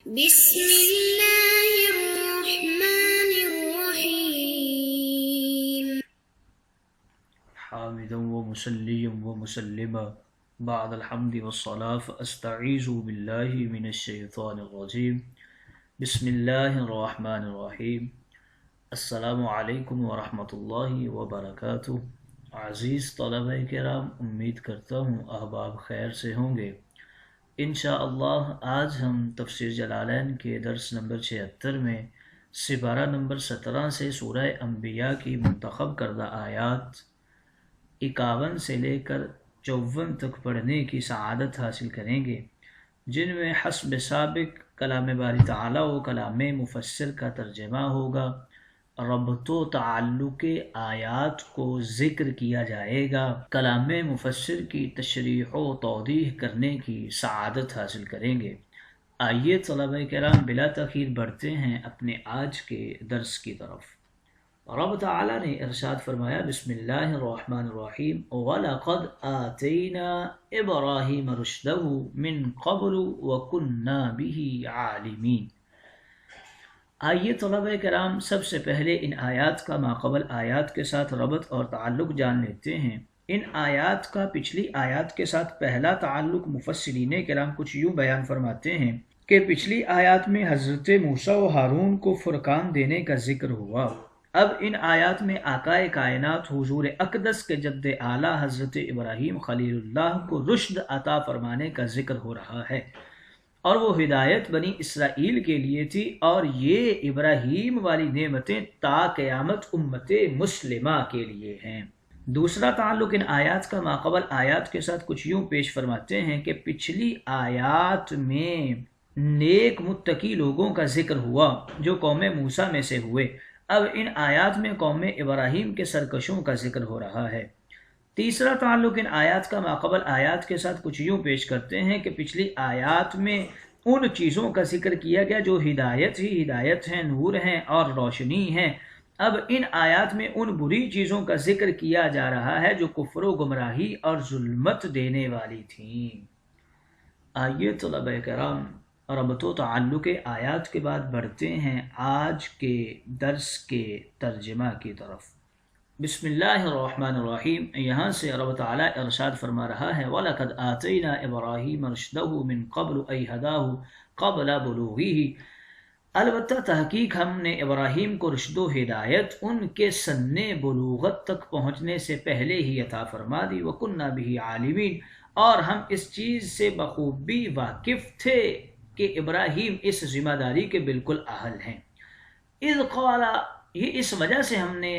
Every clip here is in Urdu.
بسم اللہ الرحمن الرحیم حامدا ومصلیا ومسلما بعد الحمد والصلاة فاستعیذ باللہ من الشیطان الرجیم بسم اللہ الرحمن الرحیم السلام علیکم ورحمۃ اللہ وبرکاتہ۔ عزیز طلبہ کرام، امید کرتا ہوں احباب خیر سے ہوں گے۔ انشاءاللہ آج ہم تفسیر جلالین کے درس نمبر 76 میں سپارہ نمبر 17 سے سورہ انبیاء کی منتخب کردہ آیات 51 سے لے کر 54 تک پڑھنے کی سعادت حاصل کریں گے، جن میں حسب سابق کلام باری تعالی و کلام مفسر کا ترجمہ ہوگا، ربط و تعلق آیات کو ذکر کیا جائے گا، کلام مفسر کی تشریح و توضیح کرنے کی سعادت حاصل کریں گے۔ آئیے طلبہ کرام بلا تاخیر بڑھتے ہیں اپنے آج کے درس کی طرف۔ رب تعالی نے ارشاد فرمایا، بسم اللہ الرحمن الرحیم، وَلَقَدْ آتَيْنَا إِبْرَاهِيمَ رُشْدَهُ مِنْ قَبْلُ وَكُنَّا بِهِ عَالِمِينَ۔ آئیے طلبہ کرام سب سے پہلے ان آیات کا ماقبل آیات کے ساتھ ربط اور تعلق جان لیتے ہیں۔ ان آیات کا پچھلی آیات کے ساتھ پہلا تعلق مفسرین کرام کچھ یوں بیان فرماتے ہیں کہ پچھلی آیات میں حضرت موسیٰ و ہارون کو فرقان دینے کا ذکر ہوا۔ اب ان آیات میں آقا کائنات حضور اقدس کے جد اعلیٰ حضرت ابراہیم خلیل اللہ کو رشد عطا فرمانے کا ذکر ہو رہا ہے، اور وہ ہدایت بنی اسرائیل کے لیے تھی، اور یہ ابراہیم والی نعمتیں تا قیامت امت مسلمہ کے لیے ہیں۔ دوسرا تعلق ان آیات کا ماقبل آیات کے ساتھ کچھ یوں پیش فرماتے ہیں کہ پچھلی آیات میں نیک متقی لوگوں کا ذکر ہوا جو قوم موسیٰ میں سے ہوئے، اب ان آیات میں قوم ابراہیم کے سرکشوں کا ذکر ہو رہا ہے۔ تیسرا تعلق ان آیات کا ماقبل آیات کے ساتھ کچھ یوں پیش کرتے ہیں کہ پچھلی آیات میں ان چیزوں کا ذکر کیا گیا جو ہدایت ہی ہدایت ہیں، نور ہیں اور روشنی ہیں، اب ان آیات میں ان بری چیزوں کا ذکر کیا جا رہا ہے جو کفر و گمراہی اور ظلمت دینے والی تھیں۔ آئیے طلبہ کرام ربط و تعلق آیات کے بعد بڑھتے ہیں آج کے درس کے ترجمہ کی طرف۔ بسم اللہ الرحمن الرحیم، یہاں سے رب تعالیٰ ارشاد فرما رہا ہے، وَلَقَدْ آتَيْنَا إِبْرَاهِيمَ رُشْدَهُ مِنْ قَبْلُ أَيْ هَدَاهُ قَبْلَ بُلُوغِهِ۔ البتہ تحقیق ہم نے ابراہیم کو رشد و ہدایت ان کے سن بلوغت تک پہنچنے سے پہلے ہی عطا فرما دی، وَكُنَّا بِهِ عَالِمِينَ، اور ہم اس چیز سے بخوبی واقف تھے کہ ابراہیم اس ذمہ داری کے بالکل اہل ہیں۔ اذ قال، یہ اس وجہ سے ہم نے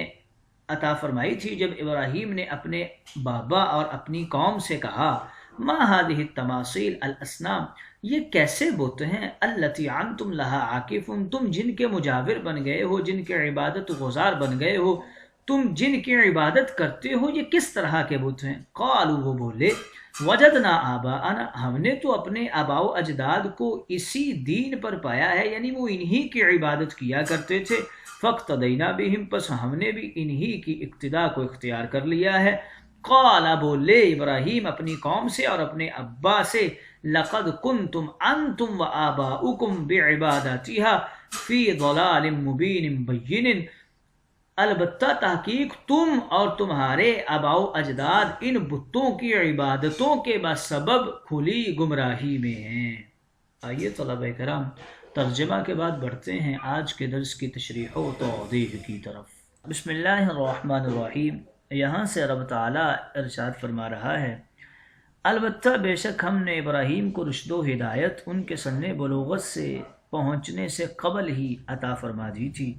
عطا فرمائی تھی جب ابراہیم نے اپنے بابا اور اپنی قوم سے کہا، ما هذه التماثيل الاصنام، یہ کیسے بت ہیں، التي انتم لها عاکفون، تم جن کے مجاور بن گئے ہو، جن کے عبادت گزار بن گئے ہو، تم جن کی عبادت کرتے ہو، یہ کس طرح کے بت ہیں؟ قالوا، وہ بولے، وجدنا آباءنا، ہم نے تو اپنے آباء و اجداد کو اسی دین پر پایا ہے، یعنی وہ انہی کی عبادت کیا کرتے تھے، فاقتدینا بہم، پس ہم نے بھی انہی کی اقتداء کو اختیار کر لیا ہے۔ قال، بولے ابراہیم اپنی قوم سے اور اپنے ابا سے، لقد کنتم انتم وآباؤکم بعبادتها فی ضلال مبین بین، البتہ تحقیق تم اور تمہارے آباء و اجداد ان بتوں کی عبادتوں کے بسبب کھلی گمراہی میں ہیں۔ آئیے طلبہ کرام ترجمہ کے بعد بڑھتے ہیں آج کے درس کی تشریح و توضیح کی طرف۔ بسم اللہ الرحمن الرحیم، یہاں سے رب تعالیٰ ارشاد فرما رہا ہے، البتہ بے شک ہم نے ابراہیم کو رشد و ہدایت ان کے سن بلوغت سے پہنچنے سے قبل ہی عطا فرما دی تھی،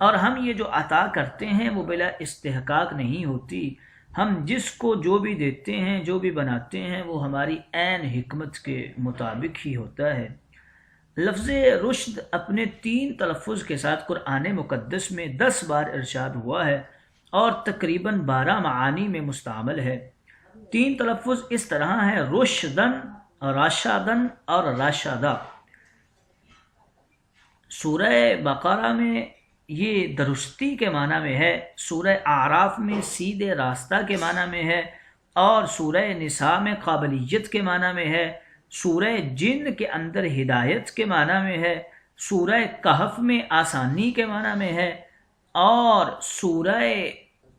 اور ہم یہ جو عطا کرتے ہیں وہ بلا استحقاق نہیں ہوتی، ہم جس کو جو بھی دیتے ہیں، جو بھی بناتے ہیں، وہ ہماری عین حکمت کے مطابق ہی ہوتا ہے۔ لفظ رشد اپنے 3 تلفظ کے ساتھ قرآن مقدس میں 10 بار ارشاد ہوا ہے اور تقریباً 12 معانی میں مستعمل ہے۔ 3 تلفظ اس طرح ہیں، رشدن، راشدن اور راشدہ۔ سورہ بقرہ میں یہ درستی کے معنی میں ہے، سورہ اعراف میں سیدھے راستہ کے معنی میں ہے، اور سورہ نساء میں قابلیت کے معنی میں ہے، سورہ جن کے اندر ہدایت کے معنی میں ہے، سورہ کہف میں آسانی کے معنی میں ہے، اور سورہ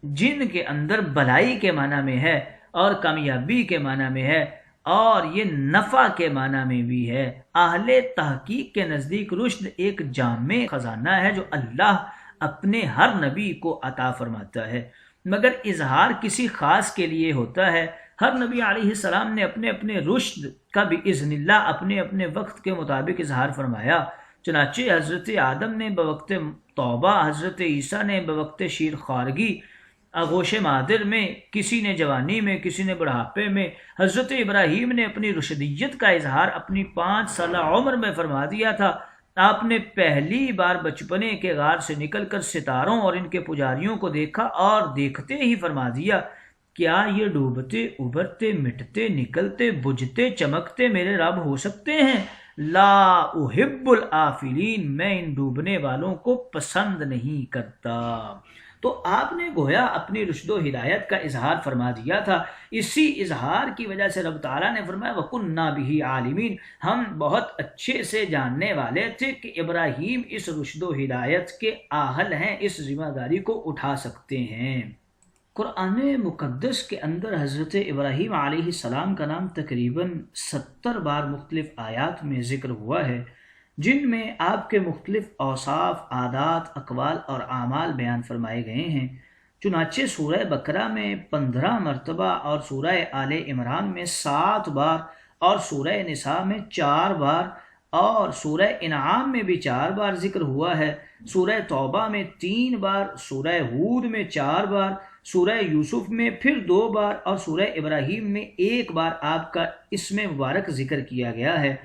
جن کے اندر بلائی کے معنی میں ہے اور کامیابی کے معنی میں ہے، اور یہ نفع کے معنی میں بھی ہے۔ اہل تحقیق کے نزدیک رشد ایک جامع خزانہ ہے جو اللہ اپنے ہر نبی کو عطا فرماتا ہے، مگر اظہار کسی خاص کے لیے ہوتا ہے۔ ہر نبی علیہ السلام نے اپنے اپنے رشد کا باذن اللہ اپنے اپنے وقت کے مطابق اظہار فرمایا۔ چنانچہ حضرت آدم نے بوقت توبہ، حضرت عیسیٰ نے بوقت شیر خارگی، آغوش مادر میں، کسی نے جوانی میں، کسی نے بڑھاپے میں۔ حضرت ابراہیم نے اپنی رشدیت کا اظہار اپنی 5 سالہ عمر میں فرما دیا تھا۔ آپ نے پہلی بار بچپنے کے غار سے نکل کر ستاروں اور ان کے پجاریوں کو دیکھا اور دیکھتے ہی فرما دیا، کیا یہ ڈوبتے، ابھرتے، مٹتے، نکلتے، بجھتے، چمکتے میرے رب ہو سکتے ہیں؟ لا احب الآفلین، میں ان ڈوبنے والوں کو پسند نہیں کرتا۔ تو آپ نے گویا اپنی رشد و ہدایت کا اظہار فرما دیا تھا۔ اسی اظہار کی وجہ سے رب تعالیٰ نے فرمایا وَكُنَّا بِهِ عَالِمِينَ، ہم بہت اچھے سے جاننے والے تھے کہ ابراہیم اس رشد و ہدایت کے اہل ہیں، اس ذمہ داری کو اٹھا سکتے ہیں۔ قرآن مقدس کے اندر حضرت ابراہیم علیہ السلام کا نام تقریباً 70 بار مختلف آیات میں ذکر ہوا ہے، جن میں آپ کے مختلف اوصاف، عادات، اقوال اور اعمال بیان فرمائے گئے ہیں۔ چنانچہ سورہ بقرہ میں 15 مرتبہ، اور سورہ آل عمران میں 7 بار، اور سورہ نساء میں 4 بار، اور سورہ انعام میں بھی 4 بار ذکر ہوا ہے۔ سورہ توبہ میں 3 بار، سورہ ہود میں 4 بار، سورہ یوسف میں پھر 2 بار، اور سورہ ابراہیم میں 1 بار آپ کا اسم مبارک ذکر کیا گیا ہے۔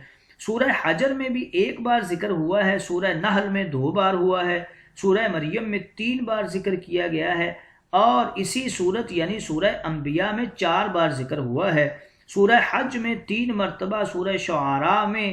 سورہ حجر میں بھی 1 بار ذکر ہوا ہے، سورہ نحل میں 2 بار ہوا ہے، سورہ مریم میں 3 بار ذکر کیا گیا ہے، اور اسی صورت یعنی سورہ انبیاء میں 4 بار ذکر ہوا ہے۔ سورہ حج میں 3 مرتبہ، سورہ شعراء میں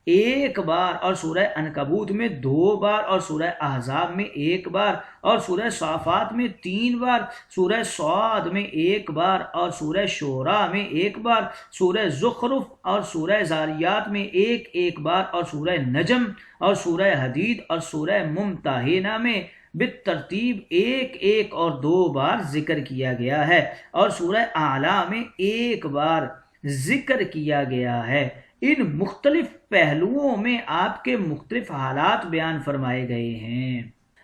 1 بار، اور سورہ عنکبوت میں 2 بار، اور سورہ احزاب میں 1 بار، اور سورہ صافات میں 3 بار، سورہ صاد میں 1 بار، اور سورہ شورى میں 1 بار، سورہ زخرف اور سورہ زاریات میں 1 بار، اور سورہ نجم اور سورہ حدید اور سورہ ممتحنہ میں بالترتیب 1 اور 2 بار ذکر کیا گیا ہے، اور سورہ اعلیٰ میں 1 بار ذکر کیا گیا ہے۔ ان مختلف پہلوؤں میں آپ کے مختلف حالات بیان فرمائے گئے ہیں۔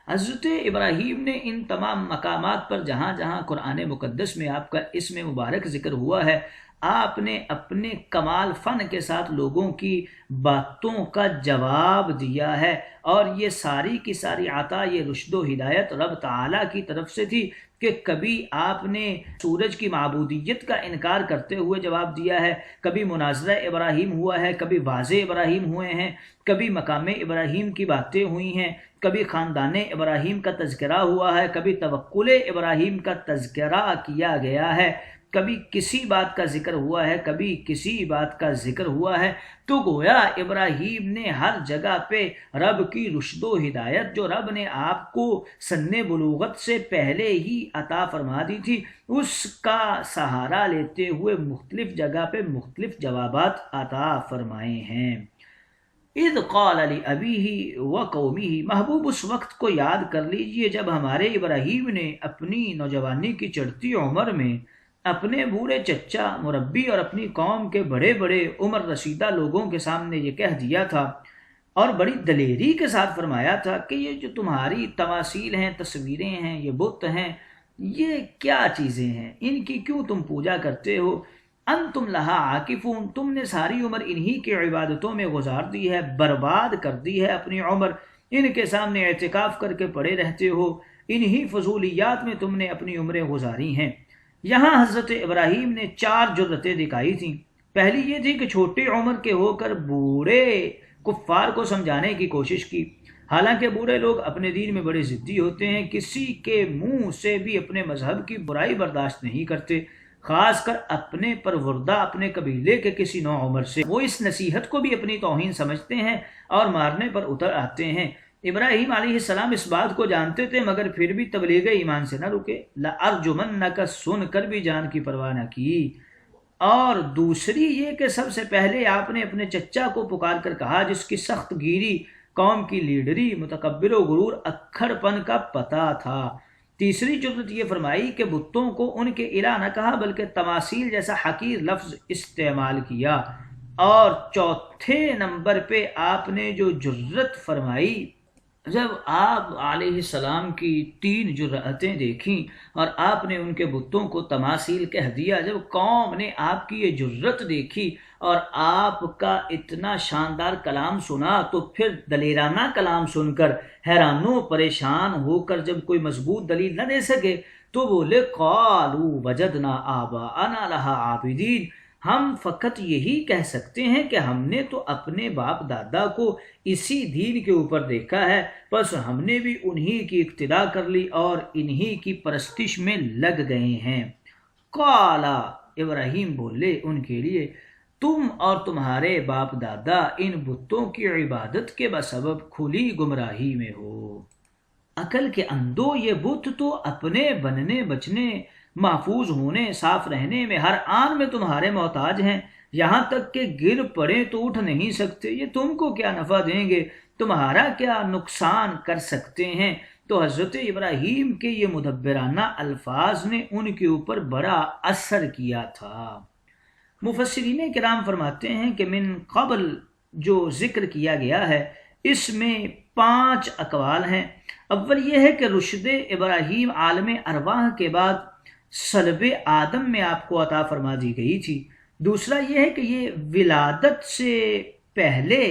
حضرت ابراہیم نے ان تمام مقامات پر جہاں جہاں قرآن مقدس میں آپ کا اسم مبارک ذکر ہوا ہے، آپ نے اپنے کمال فن کے ساتھ لوگوں کی باتوں کا جواب دیا ہے، اور یہ ساری کی ساری عطا، یہ رشد و ہدایت رب تعالیٰ کی طرف سے تھی کہ کبھی آپ نے سورج کی معبودیت کا انکار کرتے ہوئے جواب دیا ہے، کبھی مناظرہ ابراہیم ہوا ہے، کبھی واضح ابراہیم ہوئے ہیں، کبھی مقام ابراہیم کی باتیں ہوئی ہیں، کبھی خاندان ابراہیم کا تذکرہ ہوا ہے، کبھی توکل ابراہیم کا تذکرہ کیا گیا ہے، کبھی کسی بات کا ذکر ہوا ہے، کبھی کسی بات کا ذکر ہوا ہے۔ تو گویا ابراہیم نے ہر جگہ پہ رب کی رشد و ہدایت جو رب نے آپ کو سن بلوغت سے پہلے ہی عطا فرما دی تھی، اس کا سہارا لیتے ہوئے مختلف جگہ پہ مختلف جوابات عطا فرمائے ہیں۔ اذ قال لأبیہ وقومہ، محبوب اس وقت کو یاد کر لیجئے جب ہمارے ابراہیم نے اپنی نوجوانی کی چڑھتی عمر میں اپنے بوڑھے چچا، مربی اور اپنی قوم کے بڑے بڑے عمر رسیدہ لوگوں کے سامنے یہ کہہ دیا تھا، اور بڑی دلیری کے ساتھ فرمایا تھا کہ یہ جو تمہاری تماثیل ہیں، تصویریں ہیں، یہ بت ہیں، یہ کیا چیزیں ہیں، ان کی کیوں تم پوجا کرتے ہو؟ انتم لہا عاکفون، تم نے ساری عمر انہی کی عبادتوں میں گزار دی ہے، برباد کر دی ہے اپنی عمر، ان کے سامنے اعتکاف کر کے پڑے رہتے ہو، انہی فضولیات میں تم نے اپنی عمریں گزاری ہیں۔ یہاں حضرت ابراہیم نے 4 جرتیں دکھائی تھیں۔ پہلی یہ تھی کہ چھوٹی عمر کے ہو کر بوڑھے کفار کو سمجھانے کی کوشش کی، حالانکہ بوڑھے لوگ اپنے دین میں بڑے ضدی ہوتے ہیں، کسی کے منہ سے بھی اپنے مذہب کی برائی برداشت نہیں کرتے، خاص کر اپنے پروردہ، اپنے قبیلے کے کسی نو عمر سے۔ وہ اس نصیحت کو بھی اپنی توہین سمجھتے ہیں اور مارنے پر اتر آتے ہیں۔ ابراہیم علیہ السلام اس بات کو جانتے تھے، مگر پھر بھی تبلیغ ایمان سے نہ رکے۔ لَأَرْجُمَنَّكَ سن کر بھی جان کی پرواہ نہ کی، اور دوسری یہ کہ سب سے پہلے آپ نے اپنے چچا کو پکار کر کہا جس کی سخت گیری، قوم کی لیڈری، متکبر و غرور، اکھڑ پن کا پتہ تھا۔ تیسری جرأت یہ فرمائی کہ بتوں کو ان کے الہ نہ کہا بلکہ تماثیل جیسا حقیر لفظ استعمال کیا۔ اور چوتھے نمبر پہ آپ نے جو جرأت فرمائی، جب آپ علیہ السلام کی 3 جرأتیں دیکھیں اور آپ نے ان کے بتوں کو تماثیل کہہ دیا، جب قوم نے آپ کی یہ جرأت دیکھی اور آپ کا اتنا شاندار کلام سنا، تو پھر دلیرانہ کلام سن کر حیران و پریشان ہو کر جب کوئی مضبوط دلیل نہ دے سکے تو بولے قالوا وجدنا آباءنا لها عابدین، ہم فقط یہی کہہ سکتے ہیں کہ ہم نے تو اپنے باپ دادا کو اسی دین کے اوپر دیکھا ہے، بس ہم نے بھی انہی کی اقتدا کر لی اور انہی کی پرستش میں لگ گئے ہیں۔ قالا، ابراہیم بولے ان کے لیے، تم اور تمہارے باپ دادا ان بتوں کی عبادت کے بسبب کھلی گمراہی میں ہو۔ عقل کے اندھو، یہ بت تو اپنے بننے بچنے، محفوظ ہونے، صاف رہنے میں ہر آن میں تمہارے محتاج ہیں، یہاں تک کہ گر پڑے تو اٹھ نہیں سکتے۔ یہ تم کو کیا نفع دیں گے، تمہارا کیا نقصان کر سکتے ہیں؟ تو حضرت ابراہیم کے یہ مدبرانہ الفاظ نے ان کے اوپر بڑا اثر کیا تھا۔ مفسرین کرام فرماتے ہیں کہ من قبل جو ذکر کیا گیا ہے اس میں 5 اقوال ہیں۔ اول یہ ہے کہ رشد ابراہیم عالم ارواح کے بعد صلب آدم میں آپ کو عطا فرما دی گئی تھی۔ دوسرا یہ ہے کہ یہ ولادت سے پہلے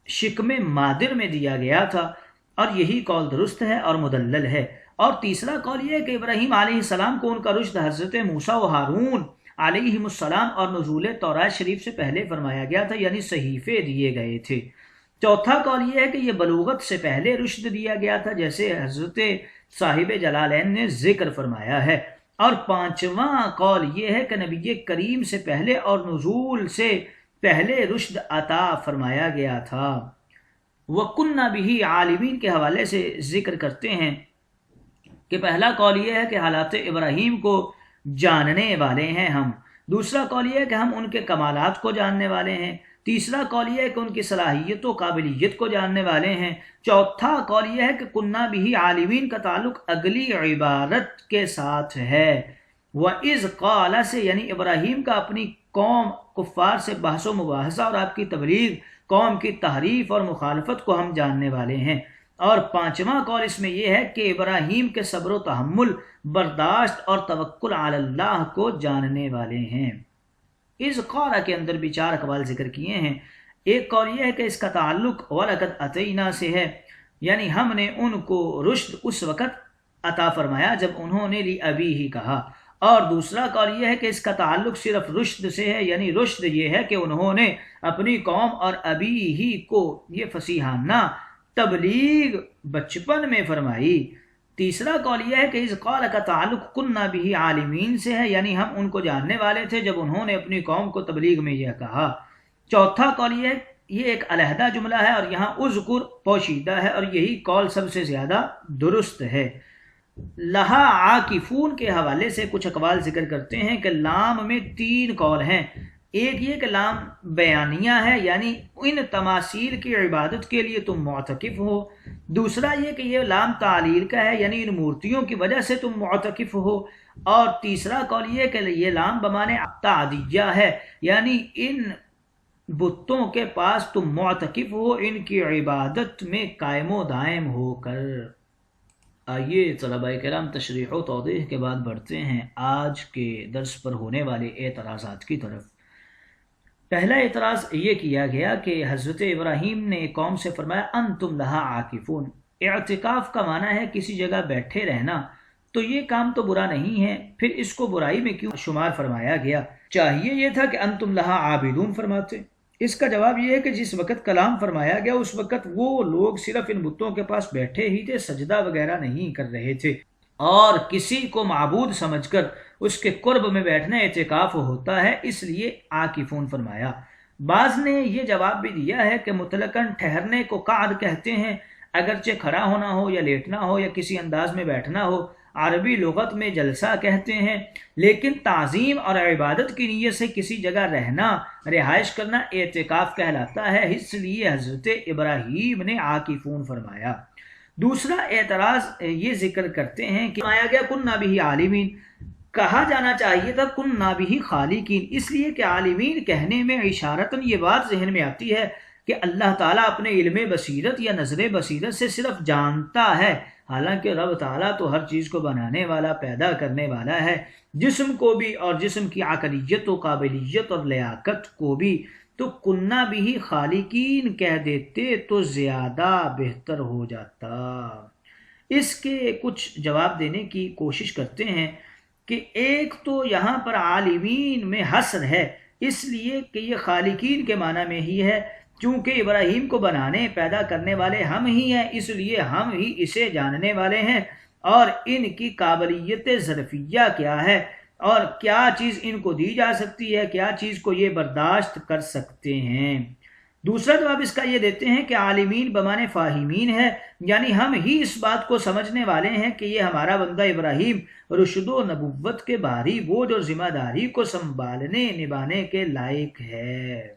شکم مادر میں دیا گیا تھا، اور یہی قول درست ہے اور مدلل ہے۔ اور تیسرا قول یہ ہے کہ ابراہیم علیہ السلام کو ان کا رشد حضرت موسیٰ و ہارون علیہم السلام اور نزول تورات شریف سے پہلے فرمایا گیا تھا، یعنی صحیفے دیے گئے تھے۔ چوتھا قول یہ ہے کہ یہ بلوغت سے پہلے رشد دیا گیا تھا، جیسے حضرت صاحب جلالین نے ذکر فرمایا ہے۔ اور پانچواں قول یہ ہے کہ نبی کریم سے پہلے اور نزول سے پہلے رشد عطا فرمایا گیا تھا۔ وَكُنَّا بِهِ عالمین کے حوالے سے ذکر کرتے ہیں کہ پہلا قول یہ ہے کہ حالات ابراہیم کو جاننے والے ہیں ہم۔ دوسرا قول یہ ہے کہ ہم ان کے کمالات کو جاننے والے ہیں۔ تیسرا قول یہ ہے کہ ان کی صلاحیت و قابلیت کو جاننے والے ہیں۔ چوتھا قول یہ ہے کہ کنّا بِهِ عالمین کا تعلق اگلی عبارت کے ساتھ ہے۔ وَإِذْ قَالَ سے یعنی ابراہیم کا اپنی قوم کفار سے بحث و مباحثہ اور آپ کی تبلیغ، قوم کی تحریف اور مخالفت کو ہم جاننے والے ہیں۔ اور پانچواں قول اس میں یہ ہے کہ ابراہیم کے صبر و تحمل، برداشت اور توکل علی اللہ کو جاننے والے ہیں۔ اس قول کے اندر بھی 4 اقوال ذکر کیے ہیں۔ ایک قول یہ ہے کہ اس کا تعلق وَلَقَدْ أَتَيْنَا سے ہے، یعنی ہم نے ان کو رشد اس وقت عطا فرمایا جب انہوں نے لی ابی ہی کہا۔ اور دوسرا قول یہ ہے کہ اس کا تعلق صرف رشد سے ہے، یعنی رشد یہ ہے کہ انہوں نے اپنی قوم اور ابی ہی کو یہ فصیحانہ تبلیغ بچپن میں فرمائی۔ تیسرا قول یہ ہے کہ اس قول کا تعلق کنّا بِهِ عالمین سے ہے، یعنی ہم ان کو جاننے والے تھے جب انہوں نے اپنی قوم کو تبلیغ میں یہ کہا۔ چوتھا قول یہ ایک علیحدہ جملہ ہے اور یہاں اذکر پوشیدہ ہے، اور یہی قول سب سے زیادہ درست ہے۔ لہا عاکفون کے حوالے سے کچھ اقوال ذکر کرتے ہیں کہ لام میں 3 قول ہیں۔ ایک یہ کہ لام بیانیہ ہے، یعنی ان تماثیل کی عبادت کے لیے تم معتکف ہو۔ دوسرا یہ کہ یہ لام تعلیل کا ہے، یعنی ان مورتیوں کی وجہ سے تم معتکف ہو۔ اور تیسرا قول یہ کہ یہ لام بمانے تعدیہ ہے، یعنی ان بتوں کے پاس تم معتکف ہو، ان کی عبادت میں قائم و دائم ہو کر۔ آئیے طلباء کرام تشریح و توضیح کے بعد بڑھتے ہیں آج کے درس پر ہونے والے اعتراضات کی طرف۔ پہلا اعتراض یہ کیا گیا کہ حضرت ابراہیم نے قوم سے فرمایا انتم لہا عاکفون۔ اعتکاف کا معنی ہے کسی جگہ بیٹھے رہنا، تو یہ کام تو برا نہیں ہے، پھر اس کو برائی میں کیوں شمار فرمایا گیا؟ چاہیے یہ تھا کہ انتم لہا عابدون فرماتے۔ اس کا جواب یہ ہے کہ جس وقت کلام فرمایا گیا اس وقت وہ لوگ صرف ان بتوں کے پاس بیٹھے ہی تھے، سجدہ وغیرہ نہیں کر رہے تھے، اور کسی کو معبود سمجھ کر اس کے قرب میں بیٹھنا اعتکاف ہوتا ہے، اس لیے عاکفون فرمایا۔ بعض نے یہ جواب بھی دیا ہے کہ مطلقاً ٹھہرنے کو قعد کہتے ہیں، اگرچہ کھڑا ہونا ہو یا لیٹنا ہو یا کسی انداز میں بیٹھنا ہو، عربی لغت میں جلسہ کہتے ہیں، لیکن تعظیم اور عبادت کی نیت سے کسی جگہ رہنا، رہائش کرنا اعتکاف کہلاتا ہے، اس لیے حضرت ابراہیم نے عاکفون فرمایا۔ دوسرا اعتراض یہ ذکر کرتے ہیں کہ آیا گیا کننا بہ عالمین، کہا جانا چاہیے تھا کننا بہ خالقین، اس لیے کہ عالمین کہنے میں اشارتاً یہ بات ذہن میں آتی ہے کہ اللہ تعالیٰ اپنے علم بصیرت یا نظر بصیرت سے صرف جانتا ہے، حالانکہ رب تعالیٰ تو ہر چیز کو بنانے والا، پیدا کرنے والا ہے، جسم کو بھی اور جسم کی عقلیت و قابلیت اور لیاقت کو بھی۔ تو کننا بھی خالقین کہہ دیتے تو زیادہ بہتر ہو جاتا۔ اس کے کچھ جواب دینے کی کوشش کرتے ہیں کہ ایک تو یہاں پر عالمین میں حصر ہے، اس لیے کہ یہ خالقین کے معنی میں ہی ہے، چونکہ ابراہیم کو بنانے پیدا کرنے والے ہم ہی ہیں، اس لیے ہم ہی اسے جاننے والے ہیں، اور ان کی قابلیت ظرفیہ کیا ہے اور کیا چیز ان کو دی جا سکتی ہے، کیا چیز کو یہ برداشت کر سکتے ہیں۔ دوسرا جواب اس کا یہ دیتے ہیں کہ عالمین بمانے فاہمین ہے، یعنی ہم ہی اس بات کو سمجھنے والے ہیں کہ یہ ہمارا بندہ ابراہیم رشد و نبوت کے باری بوجھ اور ذمہ داری کو سنبھالنے نبھانے کے لائق ہے۔